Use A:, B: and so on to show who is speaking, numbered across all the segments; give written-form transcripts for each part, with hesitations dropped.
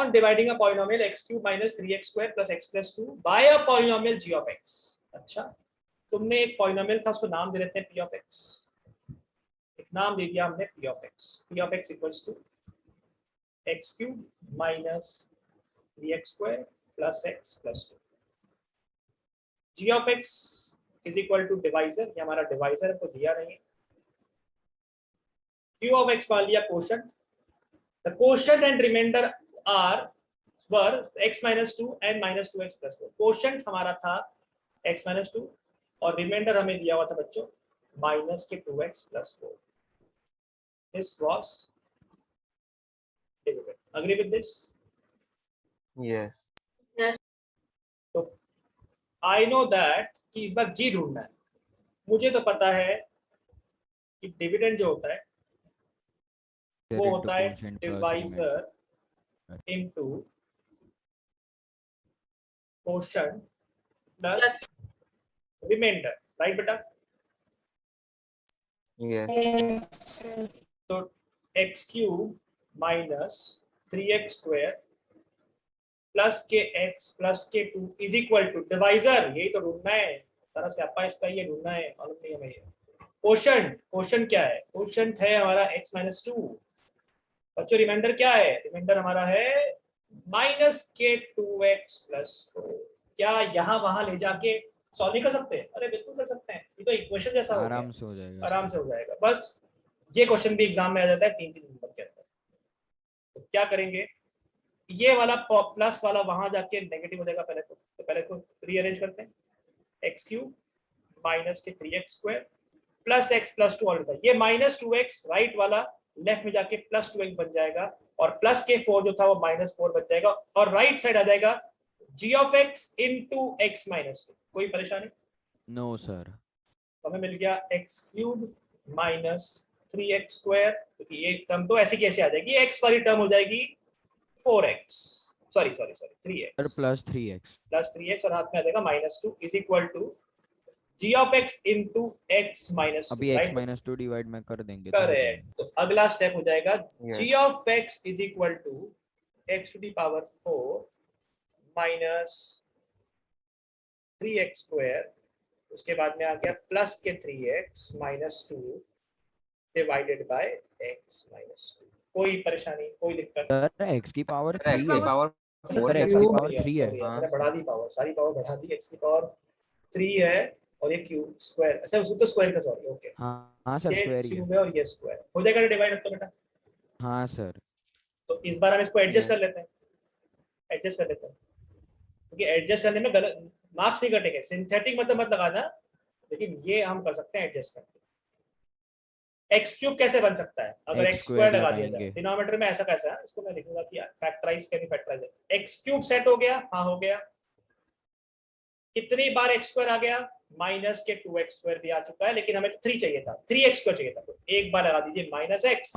A: on dividing a polynomial x cube minus 3x square plus x plus 2 by a polynomial g of x। अच्छा, तुमने एक polynomial था, उसको नाम दे देते हैं p of x। एक नाम दे दिया हमने p of x। p of x equals to x cube minus 3x square plus x plus 2। g of x is equal to divisor, ये हमारा डिवाइजर है तो दिया नहीं। q of x मान लिया quotient. The quotient and remainder were x minus 2 and minus 2x plus 4। quotient हमारा था x minus 2 और रिमाइंडर हमें दिया हुआ था बच्चों माइनस के 2x plus 4। This was divided। Agree with this?
B: Yes.
C: Yes.
A: तो I know that कि इस बार g ढूंढना है। मुझे तो पता है कि डिविडेंड जो होता है वो होता है divisor into quotient plus remainder, right बेटा?
B: Yes.
A: तो x cube minus 3x square plus के x प्लस के 2 इज इक्वल टू डिवाइजर, यही तो ढूंढना है तरह से अपा, इसका ये ढूंढना है, मालूम नहीं हमें। क्वोशंट, क्वोशंट क्या है? क्वोशंट है हमारा x माइनस 2। बच्चों रिमाइंडर क्या है? रिमाइंडर हमारा है माइनस के 2x प्लस 4। क्या यहाँ वहां ले जाके सॉल्व नहीं कर सकते? अरे बिल्कुल कर सकते हैं, ये तो इक्वेशन जैसा
D: आराम से हो जाएगा,
A: आराम से हो जाएगा। बस ये क्वेश्चन भी एग्जाम में आ जाता है 3-3 नंबर के अंदर। तो क्या करेंगे, ये वाला प्लस वाला वहां जाके नेगेटिव हो जाएगा पहले तो पहले तो रीअरेंज करते हैं। एक्स क्यूब माइनस के 3x square plus x plus 2 already था, ये माइनस 2x राइट वाला लेफ्ट में जाके प्लस 2x बन जाएगा और प्लस के 4 जो था वो माइनस 4 बन जाएगा और राइट साइड आ जाएगा g of x into x minus 2। कोई परेशानी?
D: No sir.
A: हमें मिल गया x cube minus 3x square, क्योंकि ये टर्म तो ऐसी कैसे आ जाएगी, x वाली टर्म हो जाएगी 4x, sorry 3x
D: plus 3x
A: और हाथ में आ जाएगा minus 2 is equal to g of x into x minus 2।
D: अभी x माइनस 2 डिवाइड में कर देंगे।
A: करेक्ट। तो अगला स्टेप हो जाएगा
B: Yes.
A: g of x is equal to x to the power 4 minus 3x square, उसके बाद में आ गया प्लस के 3x minus 2 divided by x minus 2। कोई परेशानी, कोई दिक्कत?
D: सर x की पावर 3
B: X की
D: है।
B: पावर
D: सर x की पावर 3 है।
A: मैंने बढ़ा दी पावर, सारी पावर बढ़ा दी। x की पावर 3 है और ये क्यूब स्क्वायर, अच्छा उसको तो स्क्वायर का, सॉरी ओके।
D: हाँ सर
A: ये
D: स्क्वायर ही है।
A: क्यूब है और ये स्क्वायर हो जाएगा डिवाइड अब तो बेटा।
D: हाँ सर।
A: तो इस बार हम इसको एडजस्ट
D: Yes.
A: कर लेते हैं, एडजस्ट कर लेते हैं, क्योंकि एडजस्ट करने में गलत मार्क्स नहीं कटेंगे। सिंथेटिक मतलब मत लगाना, लेकिन ये हम कर सकते हैं एडजस्ट करके। एक्स क्यूब कैसे बन सकता है अगर
D: X
A: एक्स स्क्वायर
D: square
A: लगा दिया जाए
D: लगाएंगे।
A: डिनोमिनेटर में? ऐसा कैसा है, इसको मैं लिखूंगा कि factorize can factorize. X cube set हो गया, हाँ हो गया। कितनी बार एक्स स्क्वायर आ गया? माइनस के 2x स्क्वायर भी आ चुका है, लेकिन हमें 3 चाहिए था, 3x स्क्वायर चाहिए था, तो एक बार लगा दीजिए माइनस एक्स,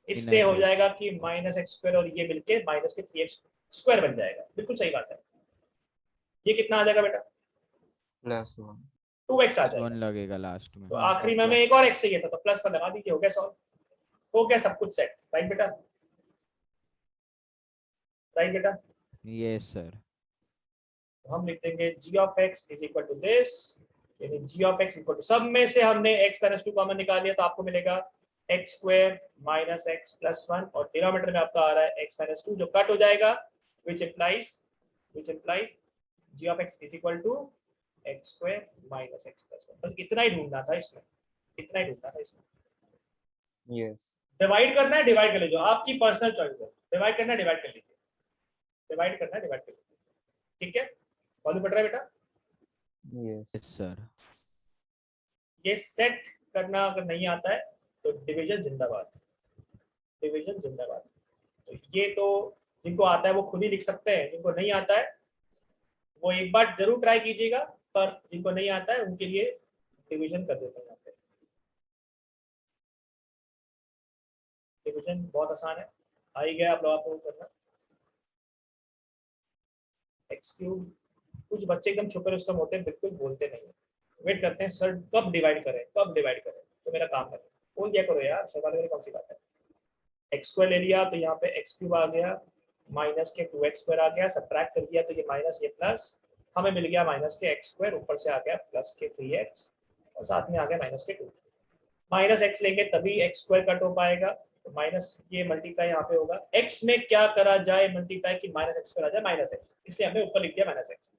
A: इससे हो जाएगा कि माइनस एक्स स्क्वायर और ये मिलके माइनस के 3x स्क्वायर बन जाएगा। बिल्कुल सही बात है। ये कितना आ जाएगा बेटा?
B: प्लस 1
A: 2x आ
D: 1
A: जाएगा।
D: लगेगा लास्ट में।
A: तो आखिरी में हमें एक और x चाहिए था, तो प्लस पर लगा दीजिए, हो गया सॉल्व, हो गया सब कुछ सेट। राइट बेटा? राइट बेटा?
D: Yes sir.
A: तो हम लिख देंगे g of x is equal to this, यानी g of x equal to, सब में से हमने x माइनस 2 कॉमन निकाल लिया, तो आपको मिलेगा x square minus x plus 1 और डिनोमिनेटर में आपका आ रहा है x माइनस 2 जो कट हो जाएगा, which implies g of x is equal to x square minus x plus 1। बस इतना ही ढूंढना था इसमें, इतना ही ढूंढना था इसमें।
B: यस
A: डिवाइड करना है, डिवाइड कर लीजिए, आपकी पर्सनल चॉइस है। डिवाइड करना है, डिवाइड कर लीजिए, डिवाइड करना है, डिवाइड कर लीजिए। ठीक है, मालूम पड़ रहा है बेटा?
B: Yes
D: sir.
A: ये सेट करना अगर नहीं आता है तो डिवीजन जिंदाबाद, डिवीजन जिंदाबाद। तो ये तो जिनको आता है वो खुद ही लिख सकते हैं, जिनको नहीं आता है वो एक बार जरूर ट्राई कीजिएगा, पर जिनको नहीं आता है उनके लिए डिवीजन कर देते हैं। यहाँ पे डिवीजन बहुत आसान है, आ ही गया आप लोगों को करना। एक्स क्यूब, कुछ बच्चे एकदम छुपे रुस्तम होते हैं, बिल्कुल बोलते नहीं है, वेट करते हैं सर कब डिवाइड करें, कब डिवाइड करें, तो मेरा काम करें, बोल दिया करो यार, सवाल में कौन सी बात है। एक्स स्क्वायर ले लिया तो यहाँ पे एक्स क्यूब आ गया माइनस के 2x² आ गया, सब्ट्रैक्ट कर दिया तो ये माइनस ये प्लस, हमें मिल गया माइनस के x², ऊपर से आ गया प्लस के 3x और साथ में आ गया माइनस के 2। माइनस एक्स लेंगे तभी x² कट हो पाएगा, तो माइनस ये मल्टीप्लाई यहाँ पे होगा। x में क्या करा जाए मल्टीप्लाई कि माइनस x² आ जाए माइनस एक्स, इसलिए हमने ऊपर लिख दिया माइनस एक्स।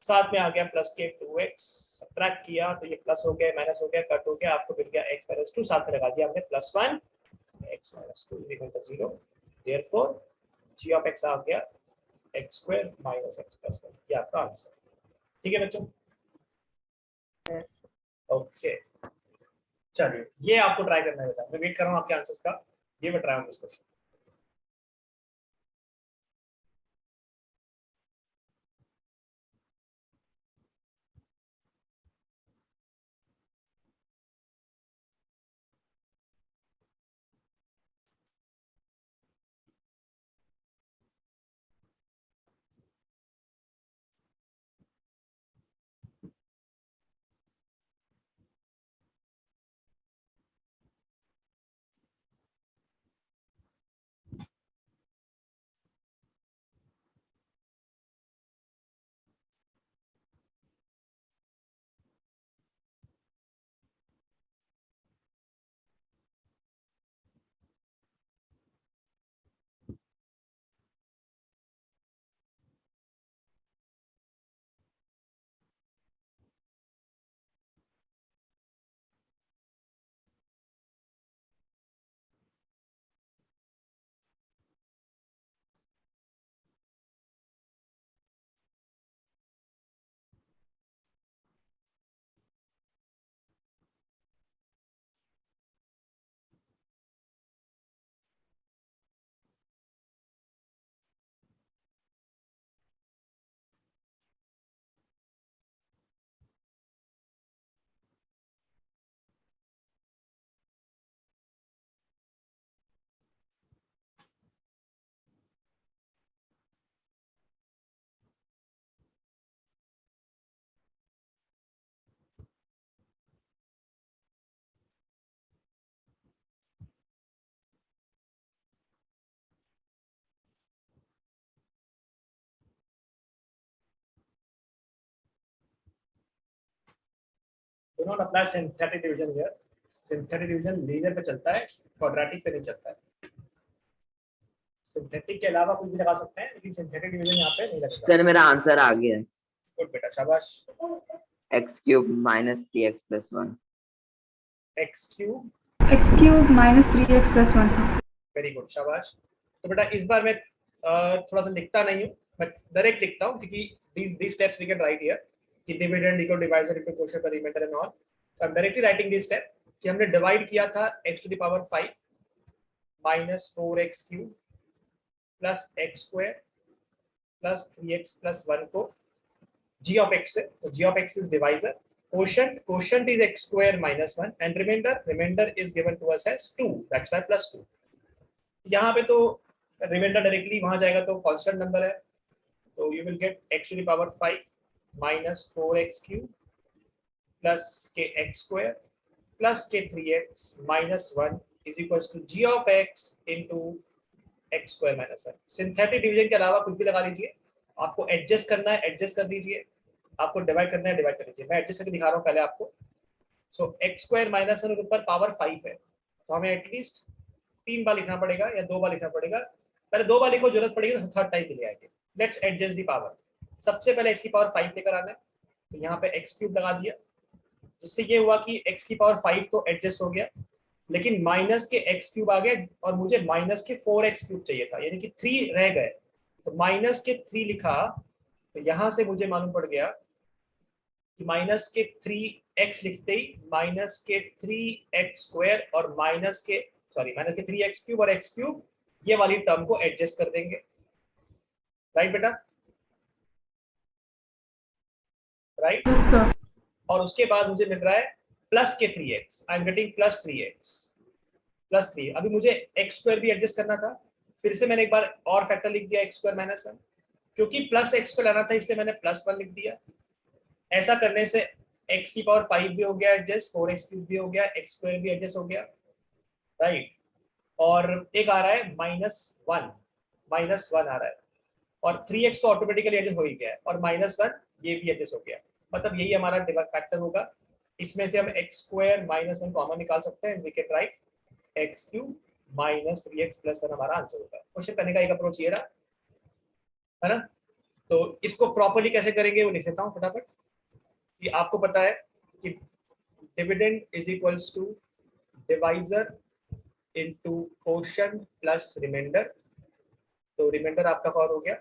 A: साथ में आ गया प्लस के 2x, सब्ट्रैक्ट किया तो ये प्लस हो गया माइनस हो गया कट हो गया, आपको मिल गया x - 2, साथ में लगा दिया हमने +1 x - 2 = 0। Therefore g of x आ गया x² - x + 1, ये आपका आंसर। ठीक है बच्चों, ओके चलिए ये आपको ट्राई करना है बेटा, मैं वेट कर रहा हूँ आपके आंसर्स का, ये मैं try on this question. Do not apply synthetic division here. Synthetic division linear पे चलता है, क्वाड्रेटिक पे नहीं चलता है। सिंथेटिक के अलावा कुछ भी लगा सकते हैं, लेकिन सिंथेटिक डिवीजन यहाँ पे नहीं लगेगा।
C: सर मेरा आंसर आ गया है।
A: गुड बेटा, शाबाश।
C: x³ - 3x + 1।
A: x³
E: - 3x + 1 था।
A: वेरी गुड, शाबाश। तो बेटा इस बार मैं थोड़ा सा लिखता नहीं हूँ, मैं डायरेक्ट लिखता हूँ क्योंकि these steps we can write here कि dividend equal divisor equal quotient पर remainder and all. I am directly writing this step कि हमने डिवाइड किया था x⁵ - 4x³ + x² + 3x + 1 को g of x से, तो g of x is divisor, quotient is x² - 1 and remainder is given to us as 2, that's why +2। यहाँ पे तो रिमाइंडर डायरेक्टली वहां जाएगा तो कांस्टेंट नंबर है, तो you will get x⁵ - 4x³ + के x² + के 3x - 1 = g of x into x² - 1। Synthetic division के अलावा कुछ भी लगा लीजिए, आपको एडजस्ट करना है एडजस्ट कर दीजिए, आपको डिवाइड करना है डिवाइड कर दीजिए। मैं एडजस्ट करके दिखा रहा हूँ पहले आपको। सो x² - 1 ऊपर पावर 5 है, तो हमें एटलीस्ट 3 बार लिखना पड़ेगा या 2 बार लिखना पड़ेगा। पहले 2 बार लिखो, जरूरत पड़ेगी तो थर्ड टाइम ले आएंगे। Let's adjust the power. सबसे पहले x की पावर 5 लेकर आना है, तो यहाँ पे x³ लगा दिया, जिससे ये हुआ कि x की पावर 5 तो एडजस्ट हो गया, लेकिन माइनस के x³ आ गया और मुझे माइनस के 4x³ चाहिए था, यानी कि 3 रह गए, तो माइनस के 3 लिखा, तो यहाँ से मुझे मालूम पड़ गया कि माइनस के 3x लिखते ही माइनस के 3x² और माइनस के 3x³ और x³ ये वाली टर्म को एडजस्ट कर देंगे। राइट बेटा, राइट।
E: Yes sir.
A: और उसके बाद मुझे मिल रहा है प्लस के 3x, I am getting +3x +3। अभी मुझे x² भी एडजस्ट करना था, फिर से मैंने एक बार और फैक्टर लिख दिया x² - 1, क्योंकि प्लस x को लाना था इसलिए मैंने +1 लिख दिया। ऐसा करने से x की पावर 5 भी हो गया एडजस्ट, 4x³ भी हो गया, x² भी एडजस्ट हो गया, राइट। और एक आ रहा है -1 आ रहा है, और 3x तो ऑटोमेटिकली एडजस्ट हो ही गया है, और -1 ये भी एडजस्ट हो गया, मतलब यही हमारा फैक्टर होगा। इसमें से हम x² -1 कॉमन निकाल सकते हैं, we can write x³ - 3x + 1 हमारा आंसर होगा। क्वेश्चन करने का एक अप्रोच ये रहा, है ना। तो इसको प्रॉपर्ली कैसे करेंगे वो लिख देता हूँ फटाफट। कि आपको पता है कि dividend is equals to divisor into quotient plus remainder. तो रिमाइंडर आपका कौन हो गया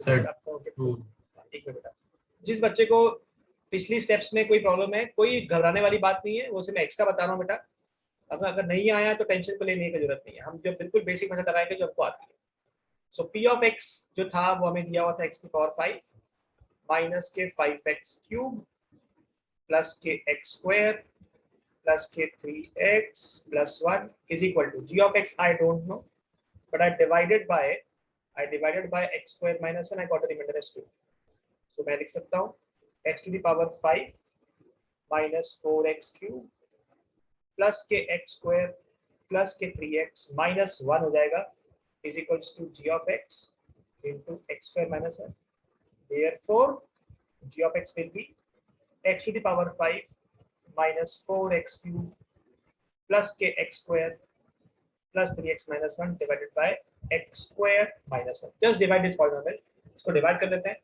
F: सर
A: आपका हो गया
F: 2।
A: एक मिनट बेटा। जिस बच्चे को पिछली स्टेप्स में कोई प्रॉब्लम है, कोई घबराने वाली बात नहीं है, वो सिर्फ मैं एक्स्ट्रा बता रहा हूँ बेटा। अगर नहीं आया तो टेंशन को लेने की जरूरत नहीं है, हम जो बिल्कुल बेसिक मेथड लगाएंगे जो हमको आती है। सो पी ऑफ एक्स जो था वो हमें दिया हुआ था x⁵ माइनस के 5x³ प्लस के x² प्लस के 3x + 1 is equal to g of x I don't know, but I divided by x² - 1, I got a remainder as 2. So मैं लिख सकता हूँ x⁵ - 4x³ प्लस के x² प्लस के 3x - 1 हो जाएगा is equals to g of x into x² - 1. Therefore g of x will be x⁵ - 4x³ plus k x² plus 3x - 1 divided by x² - 1. Just divide this polynomial, इसको divide कर लेते हैं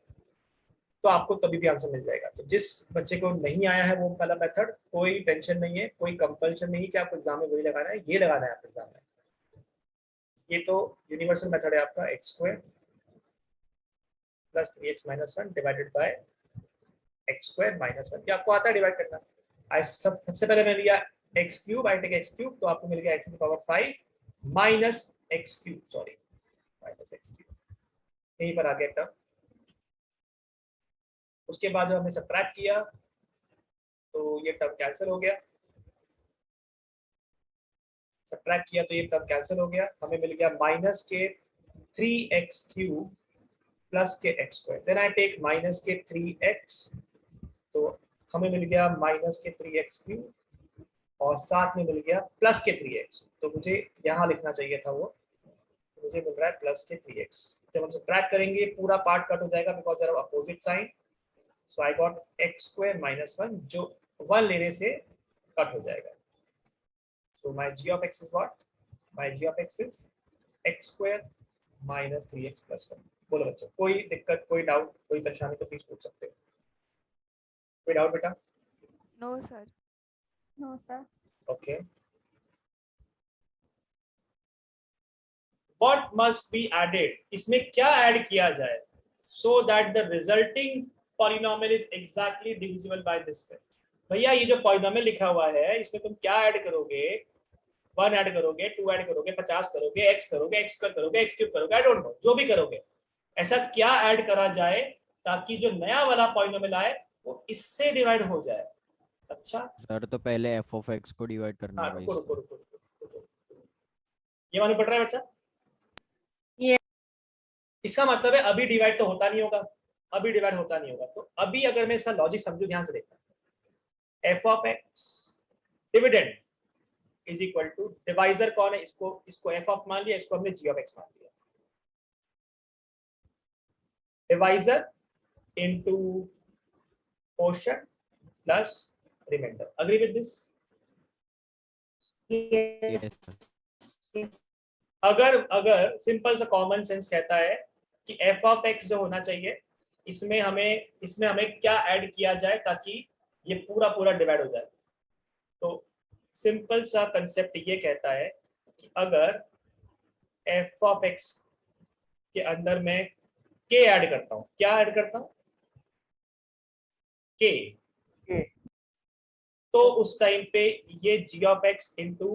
A: तो आपको कभी भी आंसर मिल जाएगा। तो जिस बच्चे को नहीं आया है वो वाला मेथड, कोई टेंशन नहीं है, कोई कंपल्शन नहीं है कि आपको एग्जाम में वही लगाना है, ये लगाना है आपको एग्जाम में। ये तो यूनिवर्सल मेथड है आपका x² plus 3x - 1 divided by x² - 1। ये आपको आता है डिवाइड करना। सबसे पहले मैं लिया x³, आई टेक x³ तो आपको मिल गया x⁵ minus x³ sorry minus x³ यहीं पर आ गया टर्म। उसके बाद जब हमने सब्ट्रैक्ट किया तो ये टर्म कैंसिल हो गया, सब्ट्रैक्ट किया तो ये टर्म कैंसिल हो गया, हमें मिल गया माइनस के 3x³ प्लस के x²। Then I take minus के 3x तो हमें मिल गया माइनस के 3x³ और साथ में मिल गया प्लस के 3x। तो मुझे यहाँ लिखना चाहिए था वो, मुझे मिल रहा है प्लस के 3x। जब हम सब्ट्रैक्ट करेंगे पूरा पार्ट कट हो जाएगा because there are opposite sign. So I got x² - 1 जो 1 लेने से कट हो जाएगा। So my g of x is what, my g of x is x² - 3x + 1। बोलो बच्चों, कोई दिक्कत, कोई डाउट, कोई परेशानी तो प्लीज पूछ सकते हो। कोई डाउट बेटा?
G: No, sir.
E: No, sir.
A: Okay. What must be added? इसमें क्या ऐड किया जाए so that the resulting polynomial is exactly divisible by this way? भैया ये जो polynomial लिखा हुआ है इसमें तुम क्या ऐड करोगे? 1 ऐड करोगे, 2 ऐड करोगे, 50 करोगे, x करोगे, x² करोगे, x³ करोगे, आई डोंट नो, जो भी करोगे ऐसा क्या ऐड करा जाए ताकि जो नया वाला पॉलिनोमियल आए वो इससे डिवाइड हो जाए। अच्छा
D: सर तो पहले f(x) को डिवाइड करना
A: हाँ
D: होगा
A: रुको रुको
D: इससे।
A: रुको रुको, ये मालूम पड़ रहा है बच्चा? इसका मतलब है अभी डिवाइड तो होता नहीं होगा, अभी डिवाइड होता नहीं होगा। तो अभी अगर मैं इसका लॉजिक समझू ध्यान से देखना, f(x) dividend is equal to divisor कौन है, इसको f ऑफ मान लिया, इसको हमने g of x मान लिया। Divisor into quotient plus remainder. Agree with this?
D: Yes, sir.
A: अगर सिंपल सा कॉमन सेंस कहता है कि f ऑफ x जो होना चाहिए इसमें हमें क्या ऐड किया जाए ताकि ये पूरा डिवाइड हो जाए। तो सिंपल सा कंसेप्ट ये कहता है कि अगर f ऑफ x के अंदर मैं k ऐड करता हूँ, क्या ऐड करता हूँ? k, तो उस टाइम पे ये g of x into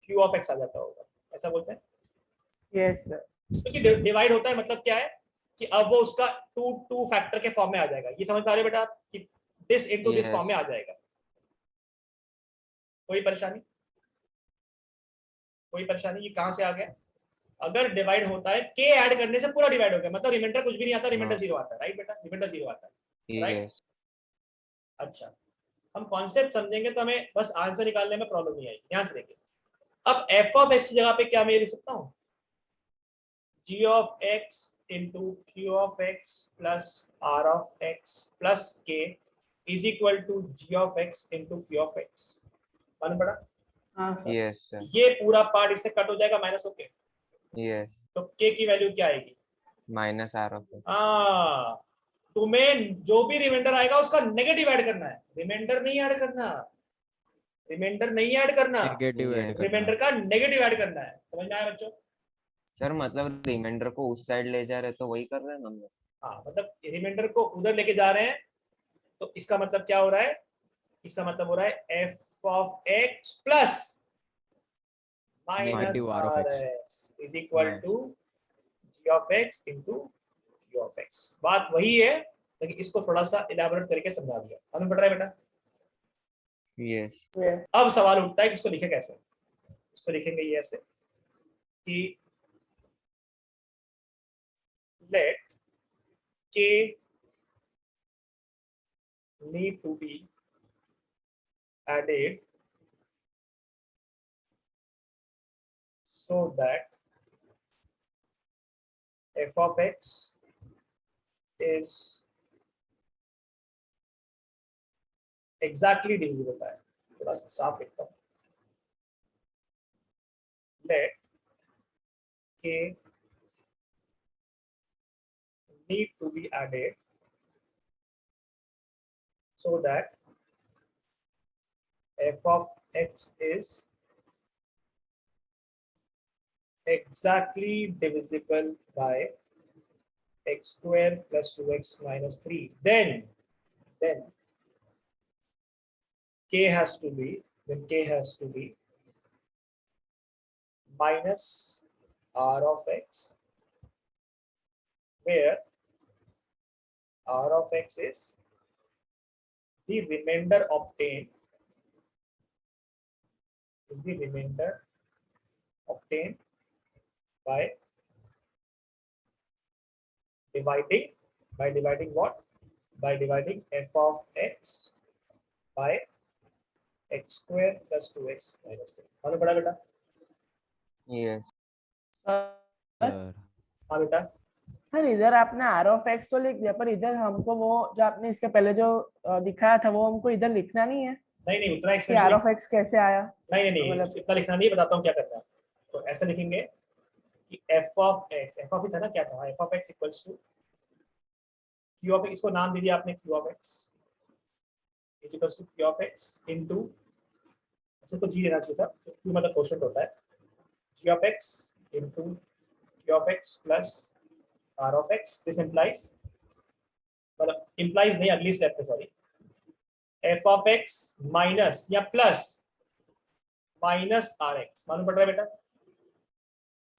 A: q of x आ जाता होगा, ऐसा बोलते हैं।
H: Yes sir.
A: क्योंकि डिवाइड होता है मतलब क्या है कि अब वो उसका टू फैक्टर के फॉर्म में आ जाएगा। ये समझ पा रहे हो बेटा आप कि this into this
B: Yes.
A: Form में आ जाएगा। कोई परेशानी? कोई परेशानी? ये कहां से आ गया? अगर डिवाइड होता है के ऐड करने से पूरा डिवाइड हो गया, मतलब रिमाइंडर कुछ भी नहीं आता, रिमाइंडर
B: हाँ।
A: 0 आता है, राइट बेटा? रिमाइंडर 0 आता है, राइट?
B: Yes.
A: अच्छा, हम कॉन्सेप्ट समझेंगे तो हमें बस आंसर निकालने में प्रॉब्लम नहीं आएगी। ध्यान से देखिए, अब f ऑफ x की जगह पे क्या मैं लिख सकता हूँ? g of x into q of x plus r of x plus k is equal to g of x into q of x। मालूम पड़ा?
F: हाँ सर।
B: Yes, sir.
A: ये पूरा पार्ट इससे कट हो जाएगा माइनस होके,
B: Yes.
A: तो k की वैल्यू क्या आएगी?
B: Minus R of X.
A: हाँ, तुम्हें जो भी रिमाइंडर आएगा उसका नेगेटिव ऐड करना है, रिमाइंडर नहीं ऐड करना, रिमाइंडर नहीं ऐड करना,
D: नेगेटिव ऐड करना
A: रिमाइंडर का नेगेटिव ऐड करना है। समझ में आया बच्चों?
B: सर मतलब रिमाइंडर को उस साइड ले जा रहे तो वही कर रहे हैं ना हम लोग।
A: हाँ, मतलब रिमाइंडर को उधर लेके जा रहे हैं, तो इसका मतलब क्या हो रहा है? इसका मतलब हो रहा है f of x plus minus
D: Negative R of
A: r
D: X.
A: x is equal
D: Yes.
A: To g of x into q of x। बात वही है, लेकिन इसको थोड़ा सा इलैबोरेट करके समझा दिया। हमें पढ़ रहा है बेटा?
B: Yes.
A: अब सवाल उठता है कि इसको लिखे कैसे? इसको लिखेंगे ये ऐसे कि let k need to be added so that f of x is exactly divisible by, थोड़ा सा साफ लिखता हूँ, let k need to be added so that f of x is exactly divisible by x square plus 2x minus 3, then k has to be minus r of x, where r of x is the remainder obtained by dividing what? By dividing f of x by x square plus 2x minus 3। मालूम पड़ा बेटा?
B: Yes.
F: Sir
A: हाँ बेटा,
F: sir इधर आपने are of x तो लिख दिया, पर इधर हमको वो जो आपने इसके पहले जो दिखाया था वो हमको इधर लिखना नहीं है
A: नहीं उतना
F: कि
A: एक्सप्रेशन
F: आर ऑफ एक्स कैसे आया।
A: नहीं
F: मतलब-
A: इतना लिखना नहीं, बताता हूँ क्या करना है। तो ऐसा लिखेंगे कि f of था ना, क्या था? f of x equals to q of x, इसको नाम दे दिया आपने q of x is equals to q of x into, अच्छा तो g लेना चाहिए था, तो q मतलब क्वोशंट होता है, g of x into q of x plus r of x। This implies, मतलब इंप्लाइज नहीं, अगली स्टेप पे sorry, f of x minus या प्लस माइनस आर एक्स। मालूम पड़ रहा है बेटा?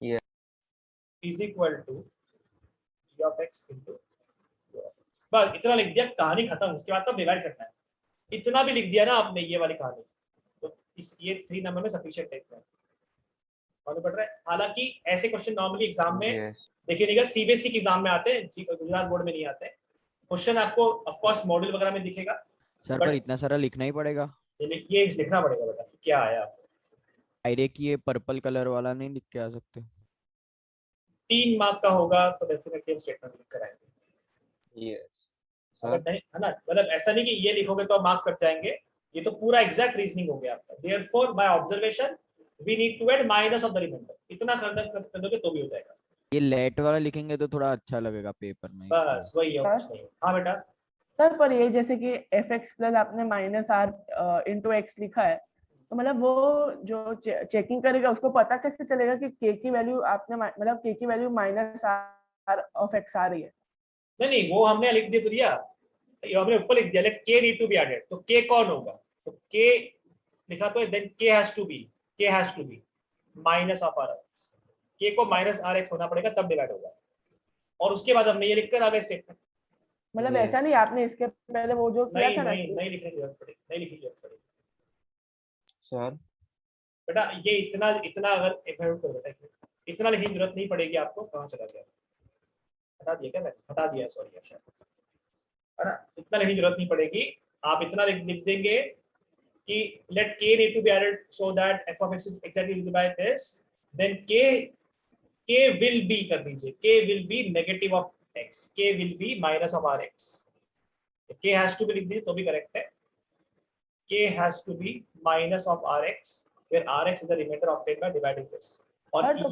B: Yeah.
A: Is equal to g of x into बस इतना लिख दिया, कहानी खत्म। उसके बाद तो डिवाइड करना है, इतना भी लिख दिया ना आपने ये वाली कहानी, तो इस ये 3 नंबर में सफिशिएंट है। मालूम पड़ रहा है? हालांकि ऐसे क्वेश्चन नॉर्मली एग्जाम में
B: Yes.
A: देखिए नहीं, सीबीएसई के एग्जाम में आते हैं, गुजरात बोर्ड में नहीं आते। क्वेश्चन आपको ऑफ कोर्स मॉड्यूल वगैरह में दिखेगा,
D: सर
A: But-
D: पर इतना सारा लिखना ही पड़ेगा।
A: ये लिखना पड़ेगा बेटा कि क्या आया आपको।
D: डायरेक्ट ये पर्पल कलर वाला नहीं लिख के आ सकते?
A: 3 मार्क का होगा तो डेफिनेटली हम स्टेटमेंट लिख कर आएंगे।
B: Yes.
A: अगर
B: Sir.
A: नहीं है ना, मतलब ऐसा नहीं कि ये लिखोगे तो मार्क्स कट जाएंगे, ये तो पूरा एग्जैक्ट रीजनिंग हो गया आपका। Therefore by observation we need to add minus of the remainder, इतना कर दोगे तो भी हो जाएगा।
D: ये लेट वाला लिखेंगे तो थोड़ा अच्छा लगेगा पेपर में।
A: बस वही है, कुछ नहीं। हाँ बेटा,
F: सर पर ये जैसे कि एफ एक्स प्लस आपने माइनस आर इंटू एक्स लिखा है, तो मतलब वो जो चेकिंग करेगा उसको पता कैसे चलेगा कि के की वैल्यू आपने मतलब के की value minus r of x आ रही है?
A: नहीं वो हमने लिख दिया तो दिया, ये हमने ऊपर लिख दिया, लेट के नीड टू बी एडेड, तो के कौन होगा? तो के लिखा तो then k has to be minus of r x, k को माइनस आर एक्स होना पड़ेगा तब डिवाइड होगा, और उसके बाद हमने ये लिखकर आ गए स्टेटमेंट।
F: मतलब
B: Yes.
F: ऐसा नहीं आपने इसके पहले वो जो किया था ना
A: नहीं लिखने की जरूरत पड़ेगी, नहीं लिखने की जरूरत पड़ेगी
B: Sir.
A: बेटा। ये इतना अगर इतना लिखने की जरूरत नहीं पड़ेगी आपको। कहाँ चला गया? हटा दिया क्या मैंने? हटा दिया, सॉरी अच्छा, है ना? इतना लिखने की जरूरत नहीं पड़ेगी, आप इतना लिख देंगे कि let k need to be added so that f of x is exactly divided by this, then k k will be कर दीजिए, k will be negative of x, k will be minus of r x, k has to be लिख दीजिए तो भी correct है, k has to be minus of r x where rx is the remainder obtained by dividing this, और
F: हाँ, तो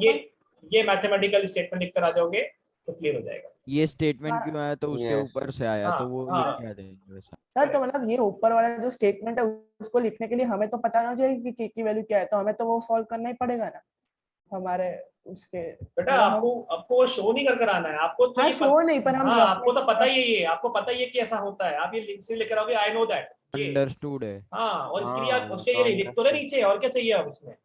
A: ये mathematical statement लिख कर आ जाओगे तो क्लियर हो जाएगा।
D: ये स्टेटमेंट
F: हाँ।
D: क्यों आया तो उसके
B: Yes.
D: ऊपर से आया
A: हाँ,
D: तो वो
A: हाँ।
D: लिख के आ जाएंगे वैसा।
F: सर तो मतलब ये ऊपर वाला जो स्टेटमेंट है उसको लिखने के लिए हमें तो पता होना चाहिए कि के की वैल्यू क्या है, तो हमें तो वो सॉल्व करना ही पड़ेगा ना हमारे उसके।
A: बेटा आपको वो शो नहीं कर कर आना है, आपको तो
F: हाँ
A: ये
F: शो नहीं, पर हम
A: हाँ,
F: रखने
A: आपको तो
F: के
A: पता ही है, ये आपको पता ही है कि ऐसा होता है, आप ये लिंक से लेकर आओगे आई नो दैट,
D: अंडरस्टूड है।
A: हाँ, और इसके लिए
B: हाँ,
A: आप उसके
B: वो तो
A: ये लिख तो ले
B: understood।
A: नीचे, और क्या चाहिए अब इसमें।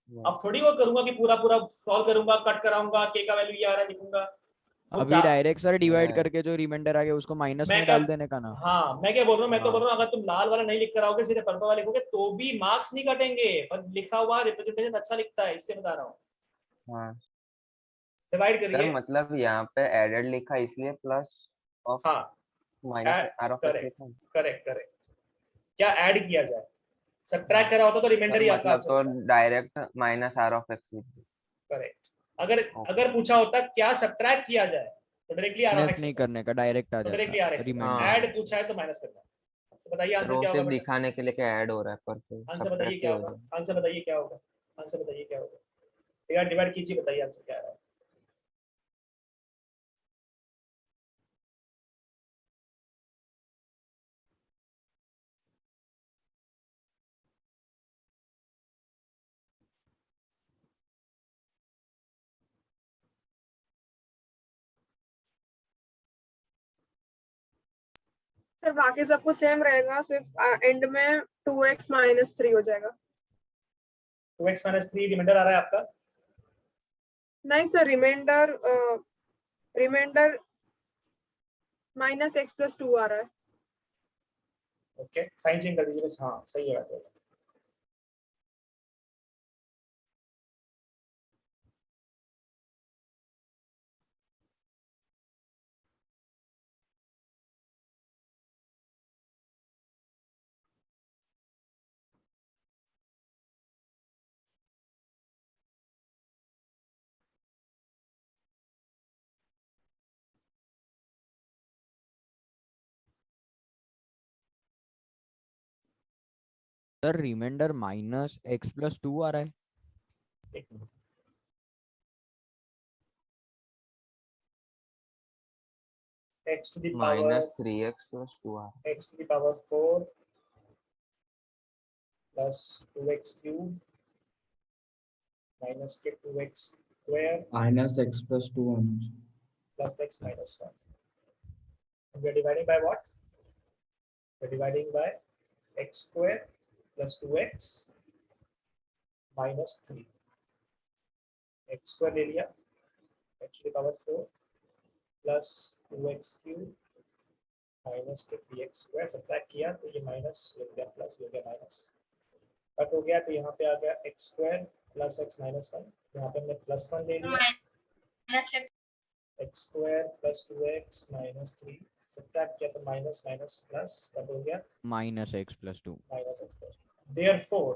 B: Yeah.
A: अब थोड़ी वो करूंगा कि पूरा पूरा सॉल्व करूंगा, कट कराऊंगा, के का वैल्यू ये आ रहा है लिखूंगा। वो
D: अभी डायरेक्ट सर डिवाइड
B: Yeah.
D: करके जो रिमाइंडर आ गया उसको माइनस
A: मैं
D: में
A: क्या
D: डाल देने का ना।
A: हाँ, मैं क्या बोल रहा हूँ, मैं तो
B: हाँ।
A: बोल रहा हूँ अगर तुम लाल वाला नहीं लिख कर आओगे, सीधे पर्पल वाला लिखोगे तो भी मार्क्स नहीं कटेंगे, पर लिखा हुआ रिप्रेजेंटेशन अच्छा लिखता है, इसलिए बता रहा हूँ।
B: हाँ
A: डिवाइड
B: सर,
A: करिए।
B: मतलब यहाँ पे एडेड लिखा इसलिए प्लस ऑफ
A: हाँ,
B: minus r of x
A: correct
B: लिखा है।
A: Correct correct. क्या ऐड किया जाए, सब्ट्रैक्ट करा होता तो रिमाइंडर
B: सर
A: ही आपका
B: मतलब
A: आंसर
B: तो
A: होता।
B: Direct minus r of x लिख दो।
A: करेक्ट। अगर
B: Okay.
A: अगर पूछा होता क्या सब्ट्रैक्ट किया जाए तो directly r of
D: minus
A: x
D: नहीं
A: होता,
D: करने का, डायरेक्ट आ
A: तो
D: जाता
A: डायरेक्टली आर एक्स होता।
D: रिमाइंडर।
B: हाँ
A: ऐड पूछा है तो माइनस करना। तो बताइए
B: सर,
A: आंसर
B: वो
A: क्या होगा
B: सिर्फ
A: बेटा,
B: दिखाने के लिए क्या ऐड हो रहा है, पर
A: आंसर बताइए
B: सब्ट्रैक्ट ही
A: क्या
B: हो
A: होगा,
B: जाए।
A: आंसर बताइए क्या होगा, आंसर बताइए क्या होगा, यार डिवाइड कीजिए, बताइए आंसर क्या आ रहा है।
E: सर बाकी सब कुछ सेम रहेगा, सिर्फ एंड में 2x माइनस 3 हो जाएगा।
A: 2x माइनस 3 रिमाइंडर आ रहा है आपका।
E: नहीं sir, remainder minus x plus 2 आ रहा है।
A: ओके, साइन चेंज कर दीजिए बस, हाँ सही है बात है।
D: Sir remainder minus x plus 2 आ रहा है।
A: एक minute, x to the power
B: minus 3x plus 2 आ
A: x to the power 4 plus 2x cube minus के 2x square
G: minus x plus 2 only.
A: plus x minus 1. And we are dividing by what? We are dividing by x square plus 2x minus 3. x square ले लिया, x to the power 4 plus 2x cube minus के 3x square, subtract किया तो ये minus, ये गया plus, ये गया माइनस, कट हो गया तो यहाँ पे आ गया x square plus x minus 1, यहाँ पे हमने प्लस 1 ले लिया, x square plus 2x minus 3, subtract किया तो माइनस माइनस प्लस, कट हो गया
D: minus x plus 2।
A: Minus x plus 2। therefore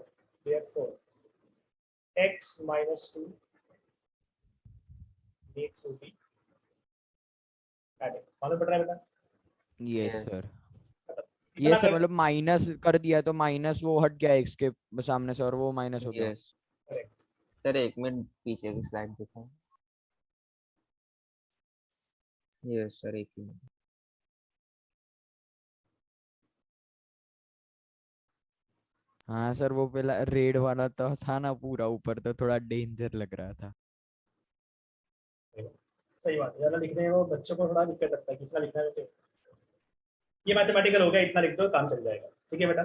A: x minus 2 need to be added। मालूम पड़ रहा है बेटा?
D: Yes
B: Yes.
D: सर।
A: इतना
D: ये सर
A: कर-
D: मतलब माइनस कर दिया तो माइनस वो हट गया एक्स के सामने से और वो माइनस हो गया।
B: यस सर, एक मिनट पीछे की स्लाइड दिखाओ। यस सर, एक मिनट।
D: हाँ सर, वो पहला रेड वाला तो था ना पूरा ऊपर, तो थोड़ा डेंजर लग रहा था।
A: सही बात है, ज्यादा लिखने में वो बच्चों को थोड़ा दिक्कत लगता है, कितना लिखना है। ये मैथमेटिकल हो गया, इतना लिख दो काम चल जाएगा, ठीक है बेटा?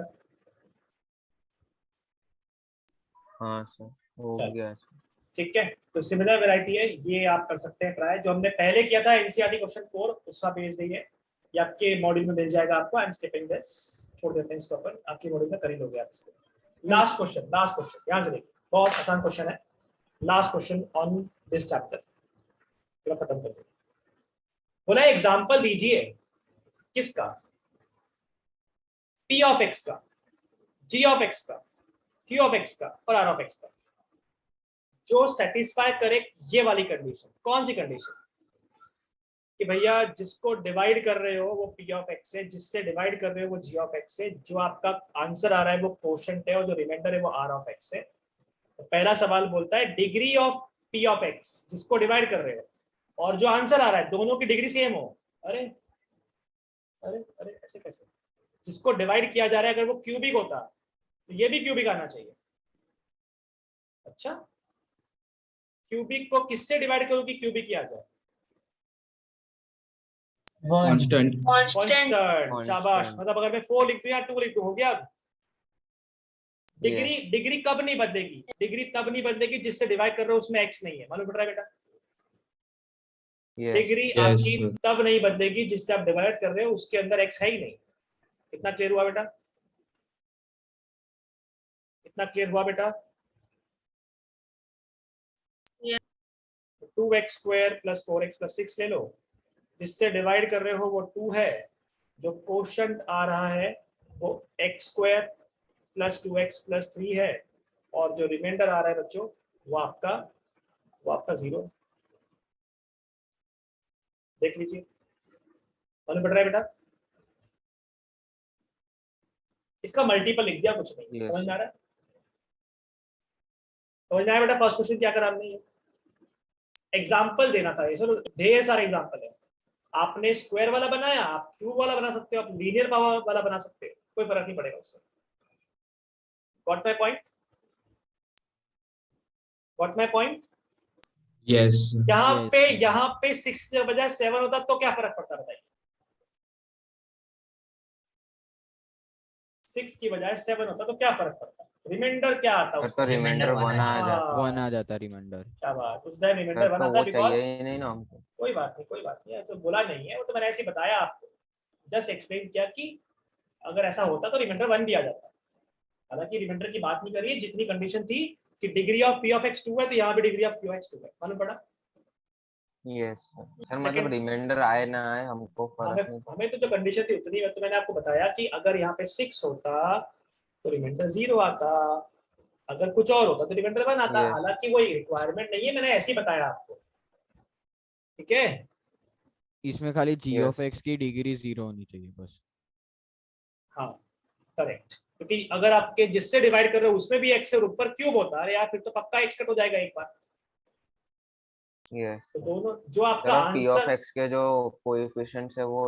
B: हाँ सर, हो
A: चल।
B: गया सर।
A: ठीक है, तो सिमिलर वैरायटी है, ये आप कर सकते हैं ट्राई, जो हमने पहले किया था एनसीईआरटी क्वेश्चन 4 उसका पेज नहीं है, ये आपके मॉड्यूल में मिल जाएगा आपको। आई एम स्किपिंग दिस, छोड़ देते हैं इसको, अपन आपके मॉड्यूल में कर ही लोगे आप इसको। लास्ट क्वेश्चन ध्यान से देखिए, बहुत आसान क्वेश्चन है, last question on this chapter, पूरा खत्म कर देंगे। बोला एग्जांपल दीजिए किसका, P ऑफ x का, G ऑफ x का, Q ऑफ x का और R ऑफ x का। जो सेटिस्फाई करे ये वाली कंडीशन। कौन सी कंडीशन? कि भैया जिसको डिवाइड कर रहे हो वो पी ऑफ एक्स है, जिससे डिवाइड कर रहे हो वो जी ऑफ एक्स है, जो आपका आंसर आ रहा है वो कोशेंट है और जो रिमाइंडर है वो आर ऑफ एक्स है। तो पहला सवाल बोलता है degree of P of x, जिसको डिवाइड कर रहे हो और जो आंसर आ रहा है दोनों की डिग्री सेम हो। अरे अरे अरे ऐसे कैसे? जिसको डिवाइड किया जा रहा है अगर वो क्यूबिक होता तो ये भी क्यूबिक आना चाहिए। अच्छा, क्यूबिक को किससे डिवाइड करो कि क्यूबिक ही आ जाए?
G: Constant.
A: कांस्टेंट। शाबाश।
B: Constant.
A: मतलब अगर मैं 4 लिख दूं या 2 लिख दूं, हो गया। Degree
B: Yes.
A: डिग्री कब नहीं बदलेगी? डिग्री तब नहीं बदलेगी जिससे डिवाइड कर रहे हो उसमें एक्स नहीं है। मालूम पड़ रहा है बेटा?
B: Yes.
A: डिग्री
G: Yes,
A: आपकी
G: sir.
A: तब नहीं बदलेगी जिससे आप डिवाइड कर रहे हो उसके अंदर एक्स है ही नहीं। कितना क्लियर हुआ बेटा? कितना क्लियर हुआ बेटा? 2x² + 4x + 6 ले लो, जिससे डिवाइड कर रहे हो वो 2 है, जो कोशेंट आ रहा है वो x² + 2x + 3 है, और जो रिमाइंडर आ रहा है बच्चों वो आपका 0। देख लीजिए, मालूम पड़ रहा है बेटा? इसका मल्टीपल लिख दिया, कुछ नहीं।
B: Yes.
A: समझ में आ रहा है? समझ में आया बेटा? फर्स्ट क्वेश्चन क्या करा हमने? ये एग्जाम्पल देना था। ये चलो ढेर सारे एग्जाम्पल है। आपने स्क्वायर वाला बनाया, आप क्यूब वाला बना सकते हो, आप लीनियर पावर वाला बना सकते हो, कोई फर्क नहीं पड़ेगा उससे। Got my point? Got my point?
G: Yes. sir.
D: Yes, sir.
A: यहाँ पे 6 के बजाय 7 होता तो क्या फर्क पड़ता बताइए? 6 की बजाय 7 होता तो क्या फर्क पड़ता? रिमाइंडर क्या आता
B: फिर
A: उसका?
B: तो रिमाइंडर 1 आ जाता।
D: 1 आ जाता रिमाइंडर।
A: शाबाश, उस टाइम
B: फिर
A: रिमाइंडर
B: तो
A: बना था
B: वो
A: बिकॉज
B: चाहिए ही नहीं ना हमको।
A: कोई बात नहीं, ऐसा बोला नहीं है, वो तो मैंने ऐसे ही बताया आपको, जस्ट एक्सप्लेन किया कि अगर ऐसा होता तो रिमाइंडर 1 भी आ जाता। हालांकि रिमाइंडर की बात नहीं करिए, जितनी कंडीशन थी कि degree of P of x 2 है तो यहाँ भी डिग्री ऑफ क्यू एक्स 2 है। मालूम पड़ा?
B: यस सर, मतलब
A: Second-
B: रिमाइंडर आए ना आए हमको फर्क नहीं।
A: हमें तो जो कंडीशन थी उतनी, तो मैंने आपको बताया कि अगर यहाँ पे 6 होता तो रिमाइंडर 0 आता, अगर कुछ और होता तो रिमाइंडर 1 आता।
B: Yes.
A: हालांकि वो रिक्वायरमेंट नहीं है, मैंने ऐसे ही बताया आपको। ठीक है?
D: इसमें खाली g
B: Yes.
D: of x की डिग्री 0 होनी चाहिए बस।
A: हाँ करेक्ट, क्योंकि अगर आपके जिससे डिवाइड कर रहे हो उसमें भी x से ऊपर क्यूब होता, अरे यार फिर तो पक्का x कट हो जाएगा एक बार।
B: यस
A: तो दोनों जो आपका
B: sir, p of
A: answer,
B: x के जो कोएफिशिएंट्स है वो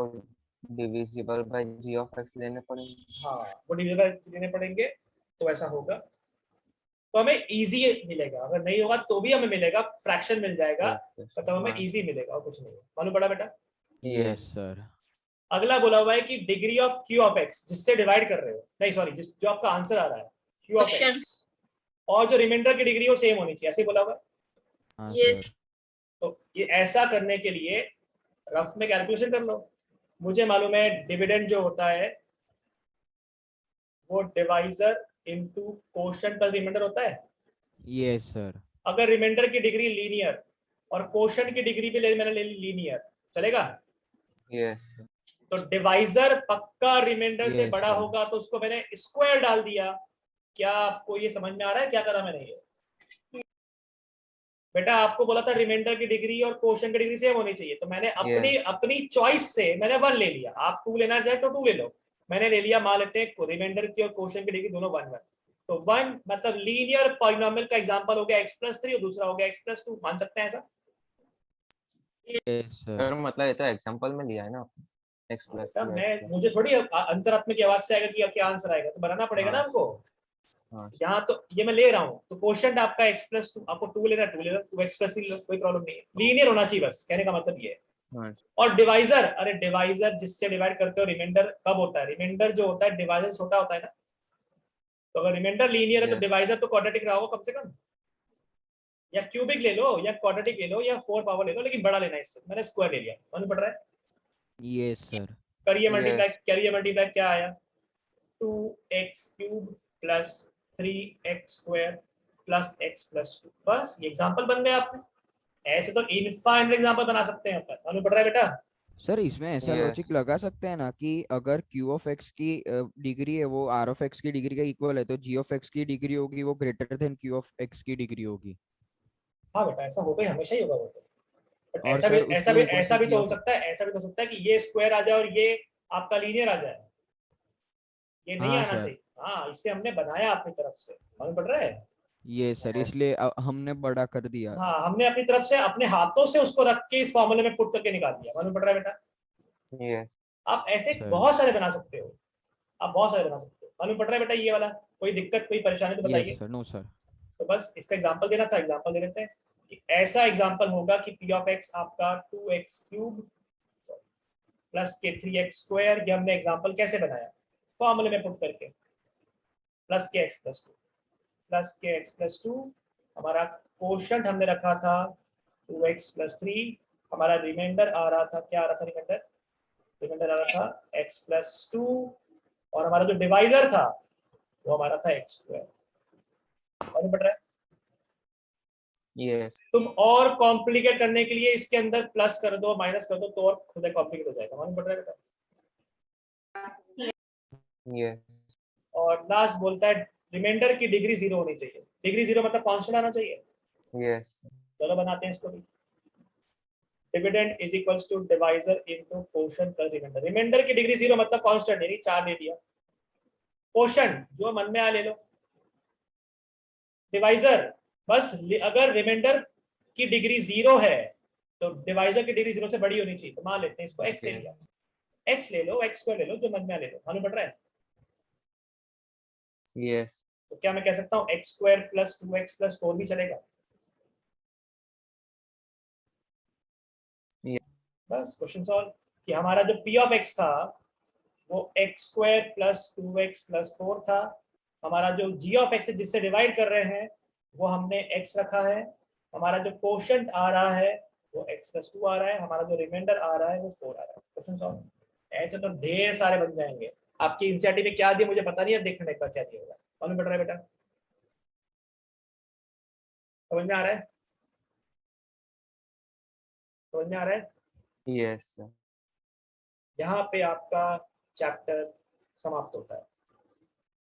B: divisible by g of x लेने पड़ेंगे।
A: हाँ वो डिविजन लेने पड़ेंगे, तो ऐसा होगा तो हमें इजी मिलेगा। अगर नहीं होगा तो भी हमें मिलेगा, फ्रैक्शन मिल जाएगा,
B: Yes,
A: तो हमें
B: हाँ।
A: इजी मिलेगा और कुछ नहीं। मालूम पड़ा बेटा?
D: Yes sir.
A: अगला बोला हुआ है कि degree of Q of x, जिससे डिवाइड कर रहे हो, नहीं सॉरी, जो आपका आंसर आ रहा है क्यू ऑफ एक्स, और जो रिमाइंडर की डिग्री वो सेम होनी चाहिए, ऐसे बोला हुआ है।
D: हाँ सर।
A: तो ये ऐसा करने के लिए रफ में कैलकुलेशन कर लो। मुझे मालूम है डिविडेंड जो होता है वो divisor into quotient plus remainder होता है।
D: Yes sir.
A: अगर रिमाइंडर की डिग्री लीनियर और कोशेंट की डिग्री भी मैंने ले ली लीनियर, चलेगा?
B: यस
A: तो डिवाइजर पक्का रिमाइंडर से
D: Yes,
A: बड़ा
D: sir.
A: होगा, तो उसको मैंने स्क्वायर डाल दिया। क्या आपको ये समझ में आ रहा है क्या करा मैंने? ये बेटा आपको बोला था रिमाइंडर की डिग्री और कोशेंट की डिग्री सेम होनी चाहिए, तो मैंने अपनी चॉइस से मैंने 1 ले लिया। आप 2 लेना चाहे तो 2 ले लो, मैंने ले लिया, मान लेते हैं रिमाइंडर की और कोशेंट की डिग्री दोनों 1 1। तो 1 मतलब लीनियर पॉलिनोमियल का एग्जांपल हो गया x+3 और दूसरा हो गया x+2। मान सकते हैं ऐसा?
D: Yes sir.
B: सर, मतलब ये तो एग्जांपल में लिया है ना x प्लस
A: बेटा मैं मुझे थोड़ी अंतरात्मा की आवाज से आएगा कि क्या आंसर आएगा, तो बनाना पड़ेगा ना
B: हाँ।
A: हमको।
B: हाँ।
A: यहाँ तो ये मैं ले रहा हूँ, तो कोशेंट आपका x+2, आपको 2 लेना 2 ले लो, 2x+3 लो, कोई प्रॉब्लम नहीं है, लीनियर होना चाहिए बस, कहने का मतलब ये है।
B: हाँ।
A: और डिवाइजर, अरे डिवाइजर जिससे डिवाइड करते हो, रिमाइंडर कब होता है? रिमाइंडर जो होता है डिवाइजर छोटा होता है ना, तो अगर रिमाइंडर लीनियर है तो
B: Yes.
A: डिवाइजर तो क्वाड्रेटिक रहा होगा कम से कम, या क्यूबिक ले लो या क्वाड्रेटिक ले लो या 4 पावर ले लो, लेकिन बड़ा लेना है इससे। मैंने स्क्वायर ले लिया, मालूम पड़ रहा है?
D: Yes sir.
A: करिए मल्टीप्लाई,
B: Yes.
A: करिए मल्टीप्लाई, क्या आया? 2x³ + 3x² + x+2। बस ये एग्जांपल बन गया आपने। ऐसे तो इनफाइनाइट एग्जांपल बना सकते हैं अपन। मालूम पड़ रहा है बेटा?
D: सर इसमें ऐसा
B: Yes.
D: लॉजिक लगा सकते हैं ना कि अगर q ऑफ x की डिग्री है वो r ऑफ x की डिग्री का इक्वल है, तो g ऑफ x की डिग्री होगी वो greater than q of x की डिग्री होगी।
A: हाँ बेटा ऐसा होगा ही, हमेशा ही होगा वो तो। बट
D: और
A: ऐसा भी
D: सर उसके
A: ऐसा भी
D: ऊपर
A: ऐसा
D: से
A: भी तो हो
D: g
A: सकता है, ऐसा भी तो हो सकता है कि ये स्क्वायर आ जाए और ये आपका लीनियर आ जाए, ये नहीं
D: हाँ
A: आना
D: सर,
A: चाहिए। हाँ इसे हमने बनाया अपनी तरफ से, मालूम पड़ रहा है।
D: ये सर इसलिए हमने बड़ा कर दिया।
A: हाँ हमने अपनी तरफ से अपने हाथों से उसको रख के इस फॉर्मूले में पुट करके निकाल दिया, मालूम पड़ रहा है बेटा।
B: यस
A: आप ऐसे
D: सर
A: बहुत सारे बना सकते हो, आप बहुत सारे बना सकते हो, मालूम पड़ रहा है बेटा ये वाला। कोई दिक्कत कोई परेशानी तो
D: यस
A: बताइए।
D: Sir, no sir.
A: तो बस इसका एग्जांपल देना था, एग्जांपल दे देते हैं कि ऐसा एग्जांपल होगा कि p ऑफ x आपका 2x क्यूब प्लस के 3x स्क्वायर, ये हमने एग्जांपल कैसे बनाया, फॉर्मूले में पुट करके, प्लस के एक्स प्लस टू, प्लस के एक्स प्लस टू, हमारा कोशंट हमने रखा था 2x प्लस 3, हमारा रिमाइंडर आ रहा था, क्या आ रहा था रिमाइंडर, रिमाइंडर आ रहा था x प्लस 2, और हमारा जो डिवाइजर था वो हमारा था x स्क्वायर, मालूम पड़ रहा है।
B: यस
A: तुम और कॉम्प्लिकेट करने के लिए इसके अंदर प्लस कर दो माइनस कर दो तो और खुद कॉम्प्लिकेट हो जाएगा, मालूम पड़ रहा है बेटा।
B: यस
A: और लास्ट बोलता है रिमाइंडर की डिग्री 0 होनी चाहिए, डिग्री 0 मतलब कांस्टेंट आना चाहिए।
B: यस
A: चलो बनाते हैं इसको भी। Dividend is equals to divisor into quotient plus remainder, remainder की डिग्री 0 मतलब कांस्टेंट, यानी 4 ले लिया, कोशंट जो मन में आ ले लो, डिवाइजर बस अगर रिमाइंडर की डिग्री 0 है तो डिवाइजर की डिग्री 0 से बड़ी होनी चाहिए, तो मान लेते हैं इसको x ले लिया, x ले लो, x स्क्वायर ले लो, जो मन में आ ले लो, मालूम पड़ रहा है।
B: यस
A: तो क्या मैं कह सकता हूँ x square plus 2x plus 4 भी चलेगा। बस क्वेश्चन सॉल्व कि हमारा जो p ऑफ x था वो x square plus 2x plus 4 था, हमारा जो g ऑफ x है जिससे डिवाइड कर रहे हैं वो हमने x रखा है, हमारा जो कोशंट आ रहा है वो x प्लस 2 आ रहा है, हमारा जो रिमाइंडर आ रहा है वो 4 आ रहा है। Question solve. ऐसे तो ढेर सारे बन जाएंगे। आपकी एनसीईआरटी में क्या दिया मुझे पता नहीं है, देखने का क्या दिया होगा, मालूम पड़ रहा है बेटा, समझ में आ रहा है, समझ में आ रहा है।
B: यस
A: यहाँ पे आपका चैप्टर समाप्त होता है।